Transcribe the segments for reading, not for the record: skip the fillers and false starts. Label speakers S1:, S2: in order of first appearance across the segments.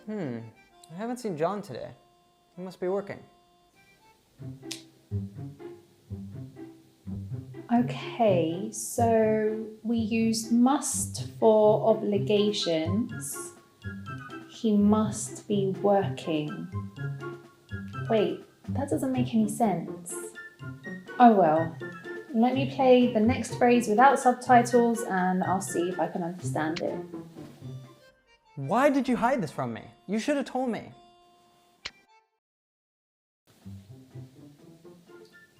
S1: I haven't seen John today. He must be working.
S2: Okay, so we use must for obligations. He must be working. Wait, that doesn't make any sense. Oh well, let me play the next phrase without subtitles and I'll see if I can understand it.
S1: Why did you hide this from me? You should have told me.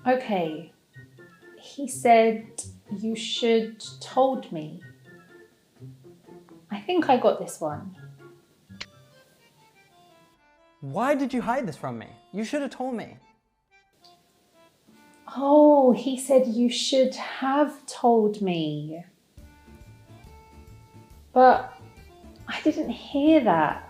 S2: Okay, he said you should told me. I think I got this one.
S1: Why did you hide this from me? You should have told me.
S2: Oh, he said you should have told me. But I didn't hear that.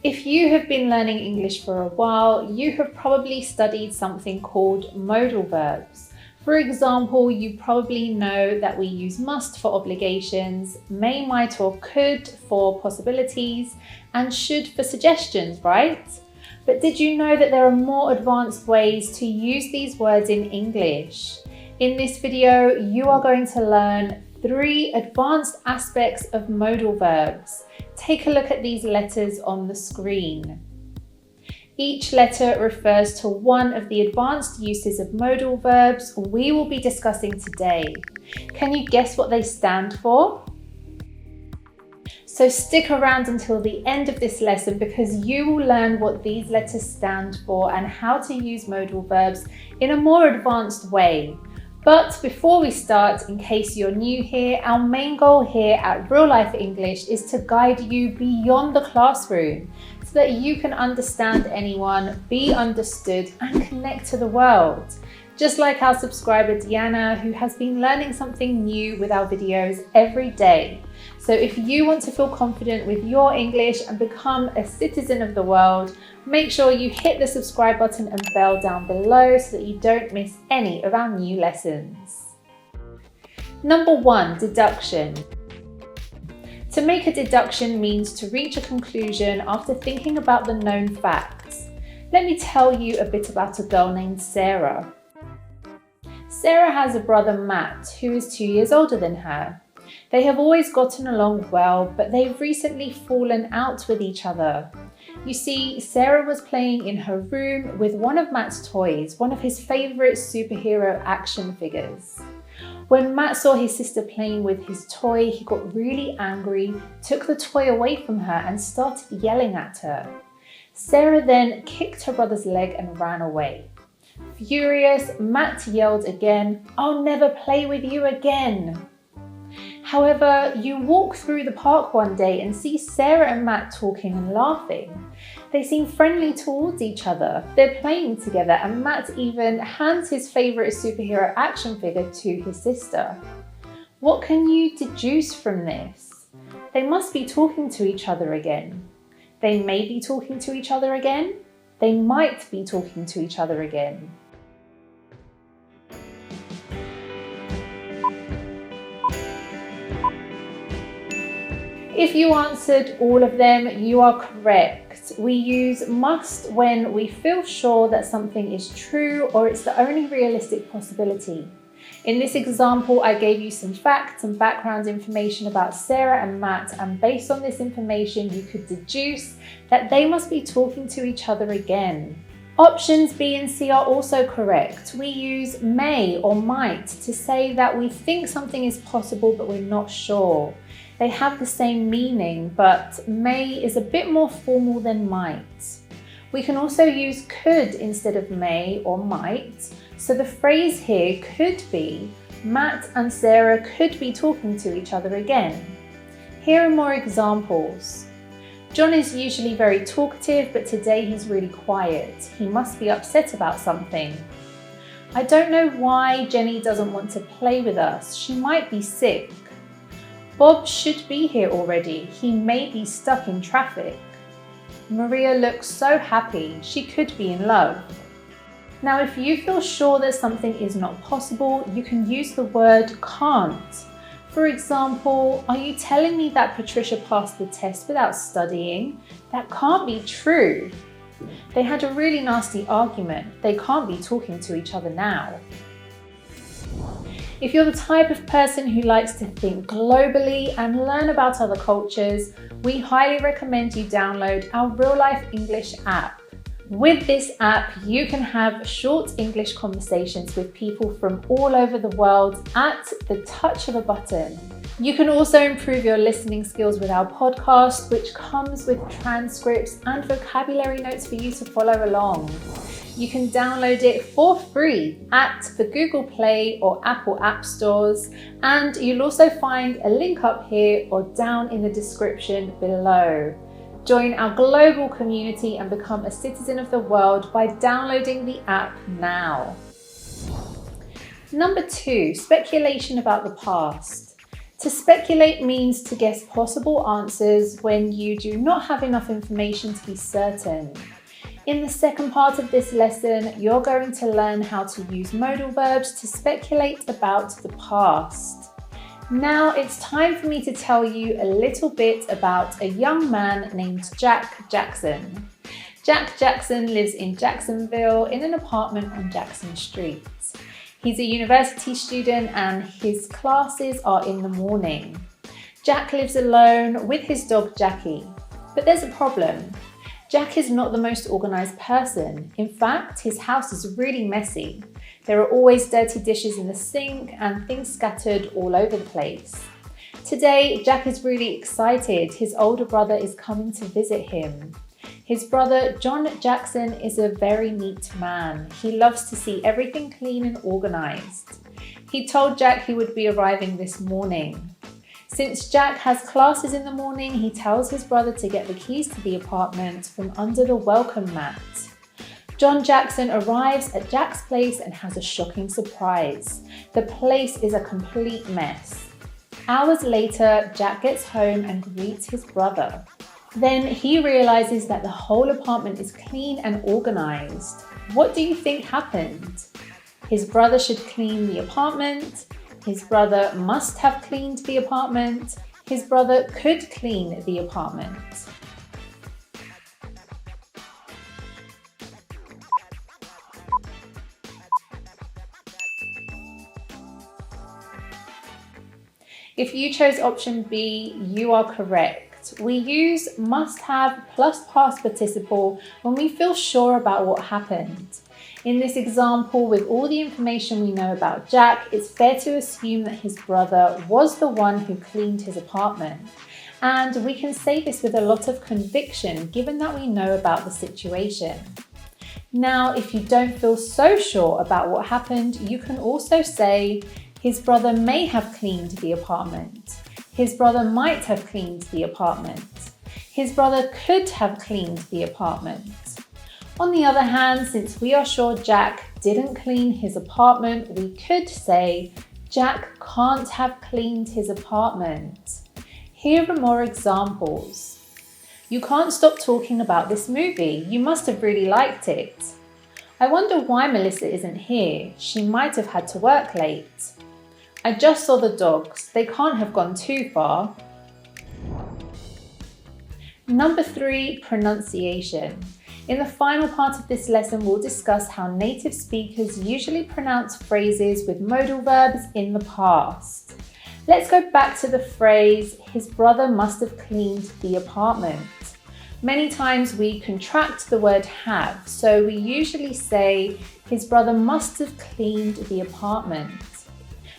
S2: If you have been learning English for a while, you have probably studied something called modal verbs. For example, you probably know that we use must for obligations, may, might, or could for possibilities, and should for suggestions, right? But did you know that there are more advanced ways to use these words in English? In this video, you are going to learn 3 advanced aspects of modal verbs. Take a look at these letters on the screen. Each letter refers to one of the advanced uses of modal verbs we will be discussing today. Can you guess what they stand for? So stick around until the end of this lesson because you will learn what these letters stand for and how to use modal verbs in a more advanced way. But before we start, in case you're new here, our main goal here at Real Life English is to guide you beyond the classroom so that you can understand anyone, be understood, and connect to the world. Just like our subscriber Diana, who has been learning something new with our videos every day. So if you want to feel confident with your English and become a citizen of the world, make sure you hit the subscribe button and bell down below so that you don't miss any of our new lessons. Number 1, deduction. To make a deduction means to reach a conclusion after thinking about the known facts. Let me tell you a bit about a girl named Sarah. Sarah has a brother Matt who is 2 years older than her. They have always gotten along well, but they've recently fallen out with each other. You see, Sarah was playing in her room with one of Matt's toys, one of his favourite superhero action figures. When Matt saw his sister playing with his toy, he got really angry, took the toy away from her and started yelling at her. Sarah then kicked her brother's leg and ran away. Furious, Matt yelled again, "I'll never play with you again." However, you walk through the park one day and see Sarah and Matt talking and laughing. They seem friendly towards each other. They're playing together and Matt even hands his favourite superhero action figure to his sister. What can you deduce from this? They must be talking to each other again. They may be talking to each other again. They might be talking to each other again. If you answered all of them, you are correct. We use must when we feel sure that something is true or it's the only realistic possibility. In this example, I gave you some facts and background information about Sarah and Matt, and based on this information, you could deduce that they must be talking to each other again. Options B and C are also correct. We use may or might to say that we think something is possible, but we're not sure. They have the same meaning, but may is a bit more formal than might. We can also use could instead of may or might. So the phrase here could be, Matt and Sarah could be talking to each other again. Here are more examples. John is usually very talkative, but today he's really quiet. He must be upset about something. I don't know why Jenny doesn't want to play with us. She might be sick. Bob should be here already. He may be stuck in traffic. Maria looks so happy. She could be in love. Now, if you feel sure that something is not possible, you can use the word can't. For example, are you telling me that Patricia passed the test without studying? That can't be true. They had a really nasty argument. They can't be talking to each other now. If you're the type of person who likes to think globally and learn about other cultures, we highly recommend you download our Real Life English app. With this app, you can have short English conversations with people from all over the world at the touch of a button. You can also improve your listening skills with our podcast, which comes with transcripts and vocabulary notes for you to follow along. You can download it for free at the Google Play or Apple App Stores, and you'll also find a link up here or down in the description below. Join our global community and become a citizen of the world by downloading the app now. Number 2, speculation about the past. To speculate means to guess possible answers when you do not have enough information to be certain. In the second part of this lesson, you're going to learn how to use modal verbs to speculate about the past. Now it's time for me to tell you a little bit about a young man named Jack Jackson. Jack Jackson lives in Jacksonville in an apartment on Jackson Street. He's a university student and his classes are in the morning. Jack lives alone with his dog Jackie, but there's a problem. Jack is not the most organised person. In fact, his house is really messy. There are always dirty dishes in the sink and things scattered all over the place. Today, Jack is really excited. His older brother is coming to visit him. His brother, John Jackson, is a very neat man. He loves to see everything clean and organised. He told Jack he would be arriving this morning. Since Jack has classes in the morning, he tells his brother to get the keys to the apartment from under the welcome mat. John Jackson arrives at Jack's place and has a shocking surprise. The place is a complete mess. Hours later, Jack gets home and greets his brother. Then he realizes that the whole apartment is clean and organized. What do you think happened? His brother should clean the apartment. His brother must have cleaned the apartment. His brother could clean the apartment. If you chose option B, you are correct. We use must have plus past participle when we feel sure about what happened. In this example, with all the information we know about Jack, it's fair to assume that his brother was the one who cleaned his apartment. And we can say this with a lot of conviction, given that we know about the situation. Now, if you don't feel so sure about what happened, you can also say, his brother may have cleaned the apartment. His brother might have cleaned the apartment. His brother could have cleaned the apartment. On the other hand, since we are sure Jack didn't clean his apartment, we could say, Jack can't have cleaned his apartment. Here are more examples. You can't stop talking about this movie. You must have really liked it. I wonder why Melissa isn't here. She might have had to work late. I just saw the dogs. They can't have gone too far. Number 3, pronunciation. In the final part of this lesson, we'll discuss how native speakers usually pronounce phrases with modal verbs in the past. Let's go back to the phrase, his brother must have cleaned the apartment. Many times we contract the word have, so we usually say, his brother must have cleaned the apartment.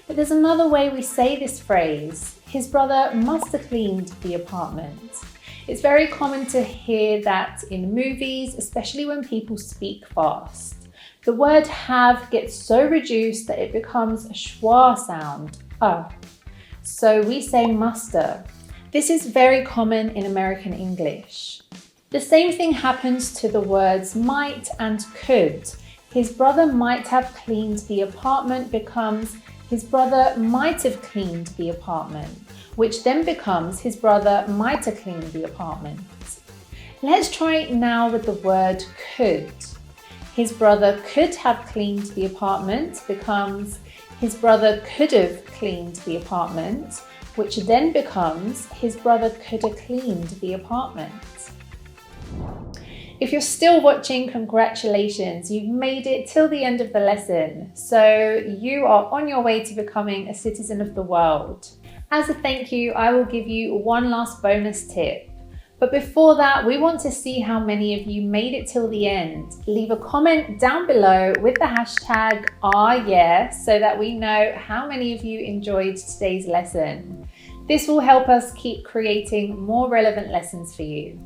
S2: But there's another way we say this phrase, his brother must have cleaned the apartment. It's very common to hear that in movies, especially when people speak fast. The word have gets so reduced that it becomes a schwa sound, So we say muster. This is very common in American English. The same thing happens to the words might and could. His brother might have cleaned the apartment becomes his brother might have cleaned the apartment, which then becomes his brother might have cleaned the apartment. Let's try it now with the word could. His brother could have cleaned the apartment becomes His brother could have cleaned the apartment, which then becomes his brother could have cleaned the apartment. If you're still watching, congratulations, you've made it till the end of the lesson. So you are on your way to becoming a citizen of the world. As a thank you, I will give you one last bonus tip. But before that, we want to see how many of you made it till the end. Leave a comment down below with the hashtag #AhYeah so that we know how many of you enjoyed today's lesson. This will help us keep creating more relevant lessons for you.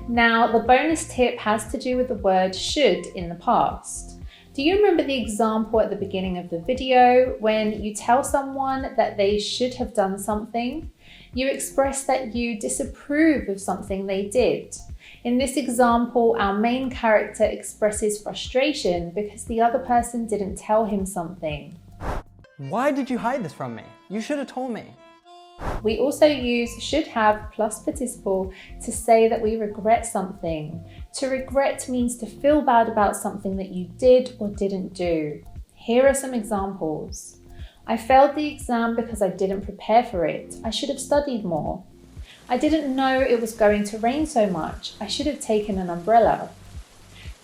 S2: Now, the bonus tip has to do with the word should in the past. Do you remember the example at the beginning of the video when you tell someone that they should have done something? You express that you disapprove of something they did. In this example, our main character expresses frustration because the other person didn't tell him something.
S1: Why did you hide this from me? You should have told me.
S2: We also use should have plus participle to say that we regret something. To regret means to feel bad about something that you did or didn't do. Here are some examples. I failed the exam because I didn't prepare for it. I should have studied more. I didn't know it was going to rain so much. I should have taken an umbrella.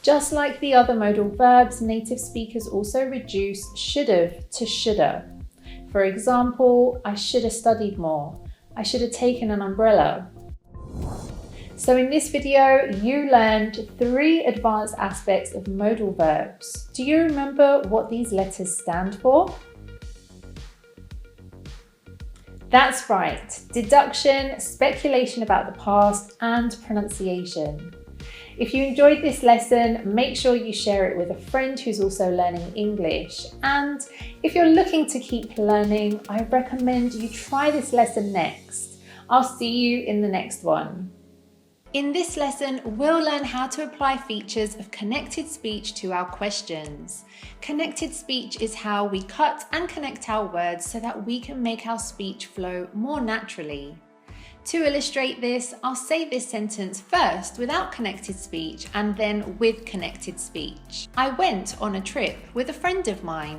S2: Just like the other modal verbs, native speakers also reduce should have to shoulda. For example, I should have studied more. I should have taken an umbrella. So in this video, you learned 3 advanced aspects of modal verbs. Do you remember what these letters stand for? That's right, deduction, speculation about the past, and pronunciation. If you enjoyed this lesson, make sure you share it with a friend who's also learning English. And if you're looking to keep learning, I recommend you try this lesson next. I'll see you in the next one. In this lesson, we'll learn how to apply features of connected speech to our questions. Connected speech is how we cut and connect our words so that we can make our speech flow more naturally. To illustrate this, I'll say this sentence first without connected speech and then with connected speech. I went on a trip with a friend of mine.